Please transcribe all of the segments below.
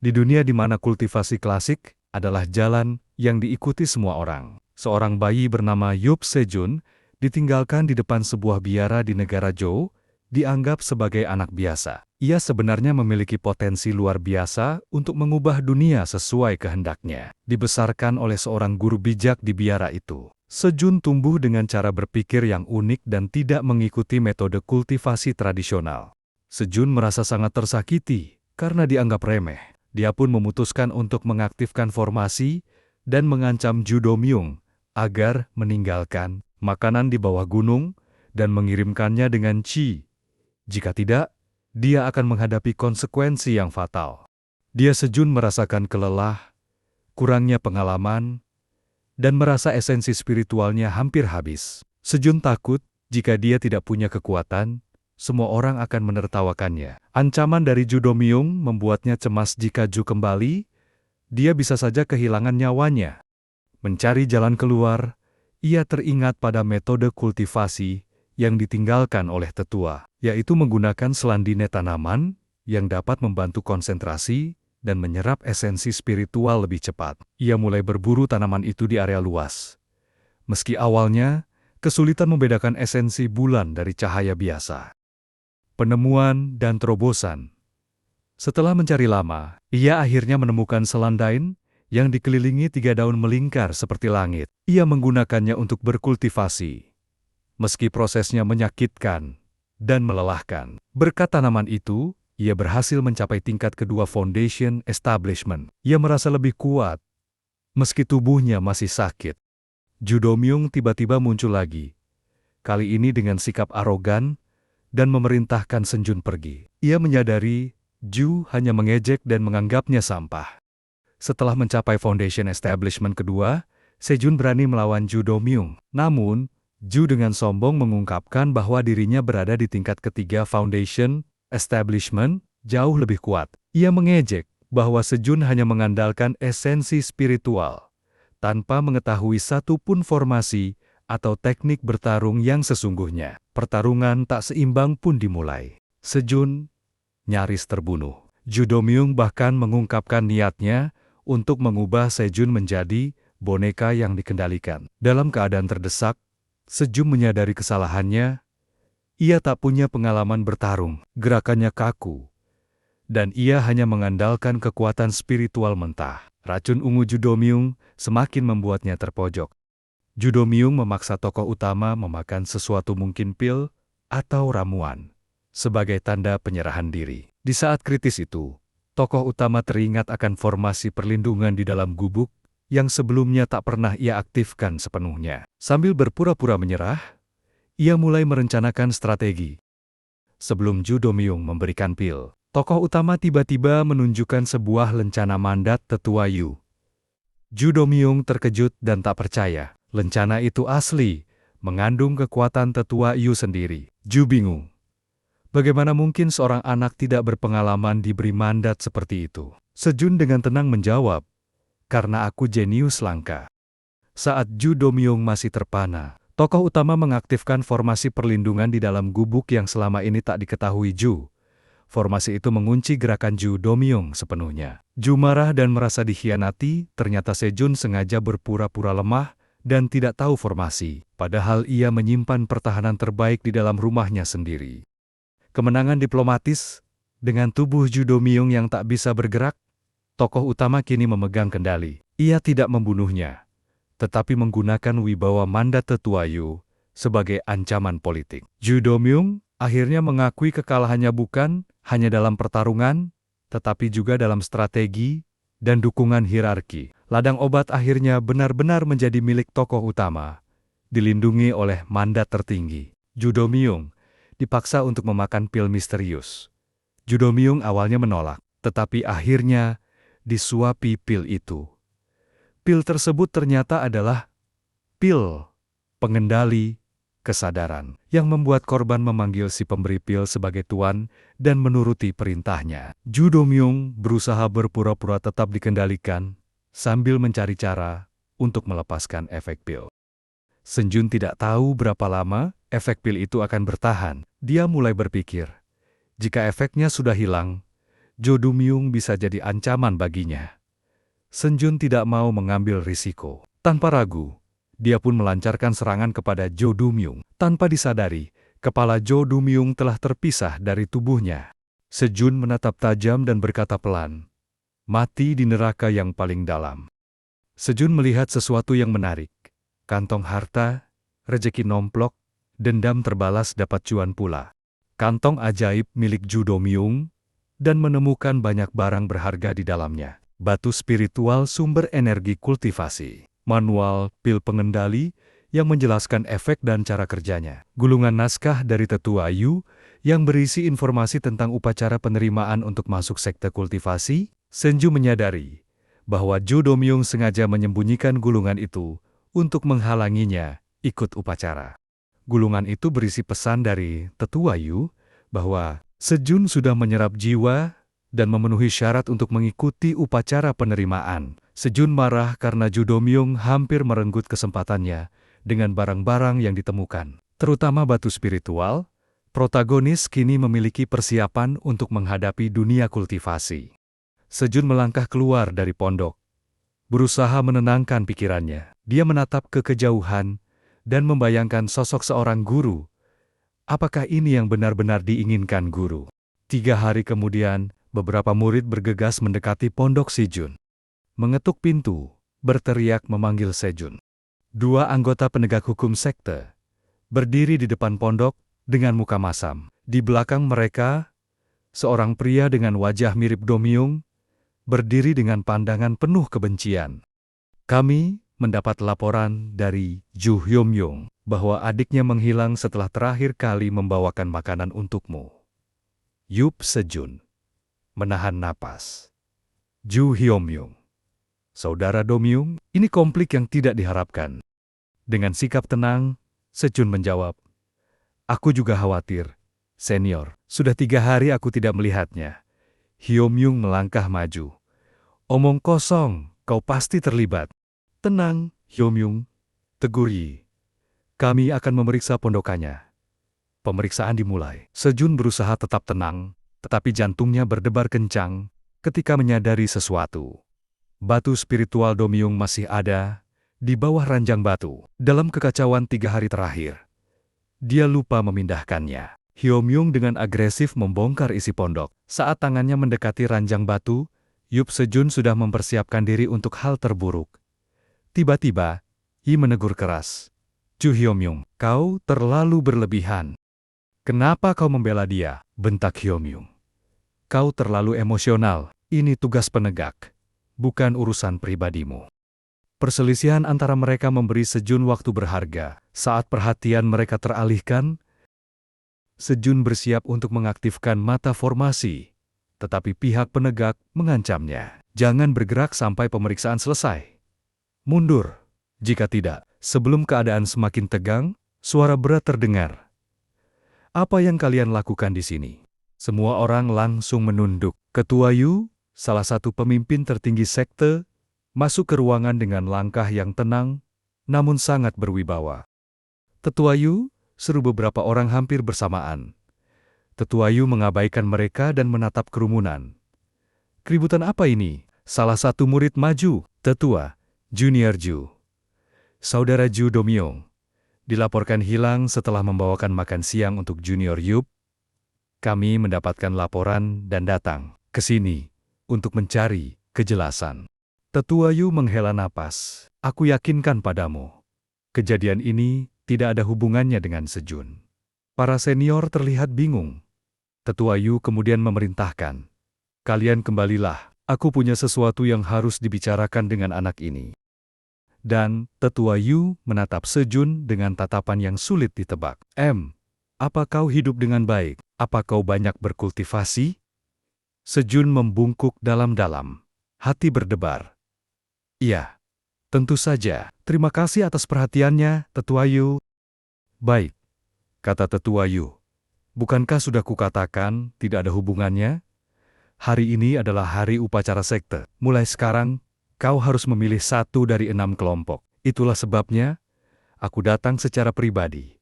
Di dunia di mana kultivasi klasik adalah jalan yang diikuti semua orang, seorang bayi bernama Yup Sejun ditinggalkan di depan sebuah biara di negara Zhou, dianggap sebagai anak biasa. Ia sebenarnya memiliki potensi luar biasa untuk mengubah dunia sesuai kehendaknya. Dibesarkan oleh seorang guru bijak di biara itu, Sejun tumbuh dengan cara berpikir yang unik dan tidak mengikuti metode kultivasi tradisional. Sejun merasa sangat tersakiti karena dianggap remeh. Dia pun memutuskan untuk mengaktifkan formasi dan mengancam Ju Domyung agar meninggalkan makanan di bawah gunung dan mengirimkannya dengan Qi. Jika tidak, dia akan menghadapi konsekuensi yang fatal. Dia Sejun merasakan kelelah, kurangnya pengalaman, dan merasa esensi spiritualnya hampir habis. Sejun takut jika dia tidak punya kekuatan, semua orang akan menertawakannya. Ancaman dari Ju Domyung membuatnya cemas jika Ju kembali, dia bisa saja kehilangan nyawanya. Mencari jalan keluar, ia teringat pada metode kultivasi yang ditinggalkan oleh tetua, yaitu menggunakan selandine tanaman yang dapat membantu konsentrasi dan menyerap esensi spiritual lebih cepat. Ia mulai berburu tanaman itu di area luas. Meski awalnya, kesulitan membedakan esensi bulan dari cahaya biasa. Penemuan dan terobosan. Setelah mencari lama, ia akhirnya menemukan selandain yang dikelilingi 3 daun melingkar seperti langit. Ia menggunakannya untuk berkultivasi. Meski prosesnya menyakitkan dan melelahkan, berkat tanaman itu, ia berhasil mencapai tingkat kedua Foundation Establishment. Ia merasa lebih kuat, meski tubuhnya masih sakit. Ju Domyung tiba-tiba muncul lagi, kali ini dengan sikap arogan, dan memerintahkan Sejun pergi. Ia menyadari Ju hanya mengejek dan menganggapnya sampah. Setelah mencapai Foundation Establishment kedua, Sejun berani melawan Ju Domyung. Namun, Ju dengan sombong mengungkapkan bahwa dirinya berada di tingkat ketiga Foundation Establishment, jauh lebih kuat. Ia mengejek bahwa Sejun hanya mengandalkan esensi spiritual, tanpa mengetahui satu pun formasi atau teknik bertarung yang sesungguhnya. Pertarungan tak seimbang pun dimulai. Sejun nyaris terbunuh. Ju Domyung bahkan mengungkapkan niatnya untuk mengubah Sejun menjadi boneka yang dikendalikan. Dalam keadaan terdesak, Sejun menyadari kesalahannya. Ia tak punya pengalaman bertarung, gerakannya kaku, dan ia hanya mengandalkan kekuatan spiritual mentah. Racun ungu Ju Domyung semakin membuatnya terpojok. Ju Domyung memaksa tokoh utama memakan sesuatu, mungkin pil atau ramuan, sebagai tanda penyerahan diri. Di saat kritis itu, tokoh utama teringat akan formasi perlindungan di dalam gubuk yang sebelumnya tak pernah ia aktifkan sepenuhnya. Sambil berpura-pura menyerah, ia mulai merencanakan strategi. Sebelum Ju Domyung memberikan pil, tokoh utama tiba-tiba menunjukkan sebuah lencana mandat tetua Yu. Ju Domyung terkejut dan tak percaya. Lencana itu asli, mengandung kekuatan tetua Yu sendiri. Ju bingung. Bagaimana mungkin seorang anak tidak berpengalaman diberi mandat seperti itu? Sejun dengan tenang menjawab, karena aku jenius langka. Saat Ju Domyung masih terpana, tokoh utama mengaktifkan formasi perlindungan di dalam gubuk yang selama ini tak diketahui Ju. Formasi itu mengunci gerakan Ju Domyung sepenuhnya. Ju marah dan merasa dikhianati, ternyata Sejun sengaja berpura-pura lemah dan tidak tahu formasi, padahal ia menyimpan pertahanan terbaik di dalam rumahnya sendiri. Kemenangan diplomatis, dengan tubuh Ju Domyung yang tak bisa bergerak, tokoh utama kini memegang kendali. Ia tidak membunuhnya, tetapi menggunakan wibawa mandat tetua Yu sebagai ancaman politik. Ju Domyung akhirnya mengakui kekalahannya bukan hanya dalam pertarungan, tetapi juga dalam strategi dan dukungan hierarki. Ladang obat akhirnya benar-benar menjadi milik tokoh utama, dilindungi oleh mandat tertinggi. Ju Domyung dipaksa untuk memakan pil misterius. Ju Domyung awalnya menolak, tetapi akhirnya disuapi pil itu. Pil tersebut ternyata adalah pil pengendali kesadaran, yang membuat korban memanggil si pemberi pil sebagai tuan dan menuruti perintahnya. Ju Domyung berusaha berpura-pura tetap dikendalikan, sambil mencari cara untuk melepaskan efek pil. Sejun tidak tahu berapa lama efek pil itu akan bertahan. Dia mulai berpikir, jika efeknya sudah hilang, Jo Dumyung bisa jadi ancaman baginya. Senjun tidak mau mengambil risiko. Tanpa ragu, dia pun melancarkan serangan kepada Jo Dumyung. Tanpa disadari, kepala Jo Dumyung telah terpisah dari tubuhnya. Sejun menatap tajam dan berkata pelan, "Mati di neraka yang paling dalam." Sejun melihat sesuatu yang menarik. Kantong harta, rejeki nomplok, dendam terbalas dapat cuan pula. Kantong ajaib milik Jo Dumyung, dan menemukan banyak barang berharga di dalamnya. Batu spiritual sumber energi kultivasi. Manual pil pengendali yang menjelaskan efek dan cara kerjanya. Gulungan naskah dari Tetua Yu yang berisi informasi tentang upacara penerimaan untuk masuk sekte kultivasi. Senju menyadari bahwa Jo Dumyung sengaja menyembunyikan gulungan itu untuk menghalanginya ikut upacara. Gulungan itu berisi pesan dari Tetua Yu bahwa Sejun sudah menyerap jiwa dan memenuhi syarat untuk mengikuti upacara penerimaan. Sejun marah karena Jo Dumyung hampir merenggut kesempatannya dengan barang-barang yang ditemukan. Terutama batu spiritual, protagonis kini memiliki persiapan untuk menghadapi dunia kultivasi. Sejun melangkah keluar dari pondok, berusaha menenangkan pikirannya. Dia menatap ke kejauhan dan membayangkan sosok seorang guru. Apakah ini yang benar-benar diinginkan guru? 3 hari kemudian, beberapa murid bergegas mendekati pondok Sejun. Mengetuk pintu, berteriak memanggil Sejun. 2 anggota penegak hukum sekte berdiri di depan pondok dengan muka masam. Di belakang mereka, seorang pria dengan wajah mirip Dumyung berdiri dengan pandangan penuh kebencian. "Kami mendapat laporan dari Ju Hyomyung bahwa adiknya menghilang setelah terakhir kali membawakan makanan untukmu." Yup Sejun menahan napas. Ju Hyomyung, saudara Dumyung, ini konflik yang tidak diharapkan. Dengan sikap tenang, Sejun menjawab, "Aku juga khawatir, senior. Sudah 3 hari aku tidak melihatnya." Hyomyung melangkah maju. "Omong kosong, kau pasti terlibat." "Tenang, Hyomyung," tegur Yi. "Kami akan memeriksa pondokannya." Pemeriksaan dimulai. Sejun berusaha tetap tenang, tetapi jantungnya berdebar kencang ketika menyadari sesuatu. Batu spiritual Dumyung masih ada di bawah ranjang batu. Dalam kekacauan 3 hari terakhir, dia lupa memindahkannya. Hyomyung dengan agresif membongkar isi pondok. Saat tangannya mendekati ranjang batu, Yup Sejun sudah mempersiapkan diri untuk hal terburuk. Tiba-tiba, Yi menegur keras, "Ju Hyomyung, kau terlalu berlebihan." "Kenapa kau membela dia?" bentak Hyomyung. "Kau terlalu emosional. Ini tugas penegak, bukan urusan pribadimu." Perselisihan antara mereka memberi Sejun waktu berharga. Saat perhatian mereka teralihkan, Sejun bersiap untuk mengaktifkan mata formasi. Tetapi pihak penegak mengancamnya. "Jangan bergerak sampai pemeriksaan selesai. Mundur. Jika tidak." Sebelum keadaan semakin tegang, suara berat terdengar. "Apa yang kalian lakukan di sini?" Semua orang langsung menunduk. Ketua Yu, salah satu pemimpin tertinggi sekte, masuk ke ruangan dengan langkah yang tenang, namun sangat berwibawa. "Tetua Yu," seru beberapa orang hampir bersamaan. Tetua Yu mengabaikan mereka dan menatap kerumunan. "Keributan apa ini?" Salah satu murid maju. "Tetua, Junior Ju, saudara Ju Dumyung, dilaporkan hilang setelah membawakan makan siang untuk Junior Yup. Kami mendapatkan laporan dan datang ke sini untuk mencari kejelasan." Tetua Yu menghela napas. "Aku yakinkan padamu, kejadian ini tidak ada hubungannya dengan Sejun." Para senior terlihat bingung. Tetua Yu kemudian memerintahkan, "Kalian kembalilah, aku punya sesuatu yang harus dibicarakan dengan anak ini." Dan Tetua Yu menatap Sejun dengan tatapan yang sulit ditebak. Apa kau hidup dengan baik? Apa kau banyak berkultivasi?" Sejun membungkuk dalam-dalam. Hati berdebar. "Iya, tentu saja. Terima kasih atas perhatiannya, Tetua Yu." "Baik," kata Tetua Yu. "Bukankah sudah kukatakan tidak ada hubungannya? Hari ini adalah hari upacara sekte. Mulai sekarang, kau harus memilih 1 dari 6 kelompok. Itulah sebabnya aku datang secara pribadi.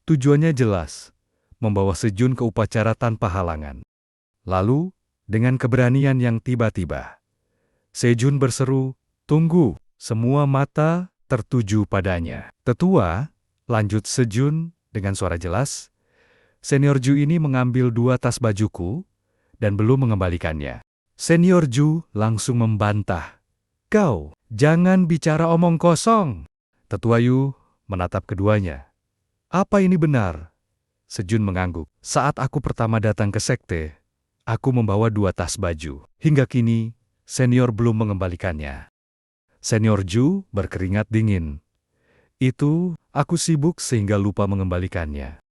Tujuannya jelas, membawa Sejun ke upacara tanpa halangan." Lalu, Dengan keberanian yang tiba-tiba, Sejun berseru, "Tunggu!" Semua mata tertuju padanya. "Tetua," lanjut Sejun dengan suara jelas, "Senior Ju ini mengambil 2 tas bajuku dan belum mengembalikannya." Senior Ju langsung membantah, "Kau, jangan bicara omong kosong." Tetua Yu menatap keduanya. "Apa ini benar?" Sejun mengangguk. "Saat aku pertama datang ke sekte, aku membawa 2 tas baju. Hingga kini, senior belum mengembalikannya." Senior Ju berkeringat dingin. "Itu, aku sibuk sehingga lupa mengembalikannya."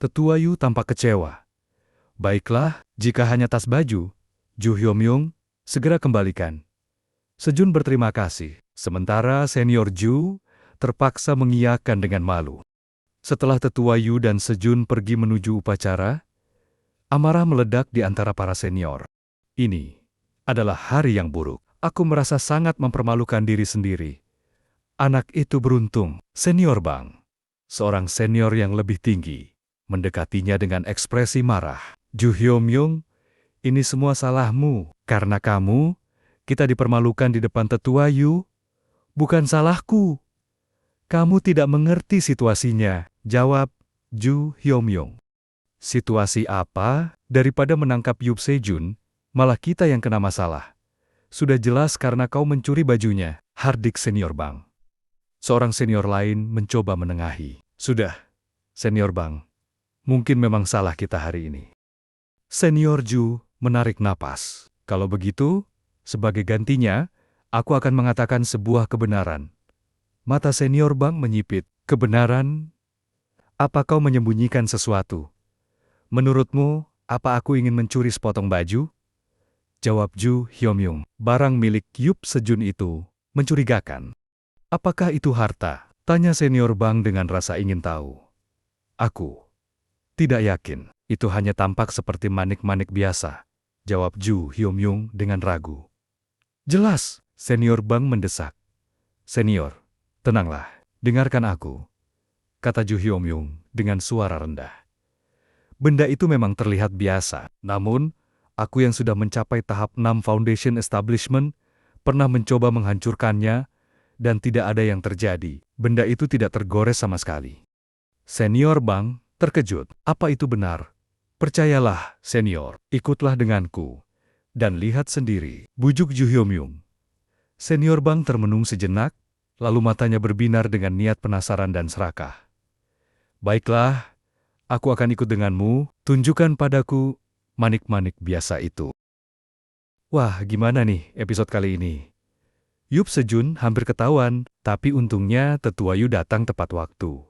Tetua Yu tampak kecewa. "Baiklah, jika hanya tas baju, Ju Hyomyung, segera kembalikan." Sejun berterima kasih, sementara Senior Ju terpaksa mengiyakan dengan malu. Setelah Tetua Yu dan Sejun pergi menuju upacara, amarah meledak di antara para senior. Ini adalah hari yang buruk. Aku merasa sangat mempermalukan diri sendiri. Anak itu beruntung. Senior Bang, seorang senior yang lebih tinggi, mendekatinya dengan ekspresi marah. "Ju Hyomyung, ini semua salahmu. Karena kamu, kita dipermalukan di depan Tetua Yu. Bukan salahku." "Kamu tidak mengerti situasinya," jawab Ju Hyomyung. "Situasi apa? Daripada menangkap Yup Sejun, malah kita yang kena masalah. Sudah jelas karena kau mencuri bajunya." "Hardik Senior Bang." Seorang senior lain mencoba menengahi. "Sudah, Senior Bang. Mungkin memang salah kita hari ini." Senior Ju menarik napas. "Kalau begitu, sebagai gantinya, aku akan mengatakan sebuah kebenaran." Mata Senior Bang menyipit. "Kebenaran? Apa kau menyembunyikan sesuatu? Menurutmu, apa aku ingin mencuri sepotong baju?" Jawab Ju Hyomyung. "Barang milik Yup Sejun itu mencurigakan." "Apakah itu harta?" tanya Senior Bang dengan rasa ingin tahu. "Aku tidak yakin. Itu hanya tampak seperti manik-manik biasa," jawab Ju Hyomyung dengan ragu. "Jelas," Senior Bang mendesak. "Senior, tenanglah, dengarkan aku," kata Ju Hyomyung dengan suara rendah. "Benda itu memang terlihat biasa, namun aku yang sudah mencapai tahap 6 Foundation Establishment pernah mencoba menghancurkannya dan tidak ada yang terjadi. Benda itu tidak tergores sama sekali." Senior Bang terkejut. "Apa itu benar?" "Percayalah, Senior, ikutlah denganku dan lihat sendiri," bujuk Ju Hyomyung. Senior Bang termenung sejenak, lalu matanya berbinar dengan niat penasaran dan serakah. "Baiklah, aku akan ikut denganmu. Tunjukkan padaku manik-manik biasa itu." Wah, gimana nih episode kali ini? Yup Sejun hampir ketahuan, tapi untungnya Tetua Yu datang tepat waktu.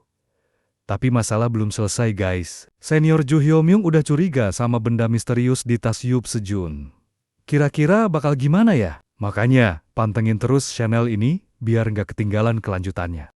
Tapi masalah belum selesai guys. Senior Ju Hyomyung udah curiga sama benda misterius di tas Yup Sejun. Kira-kira bakal gimana ya? Makanya, pantengin terus channel ini biar nggak ketinggalan kelanjutannya.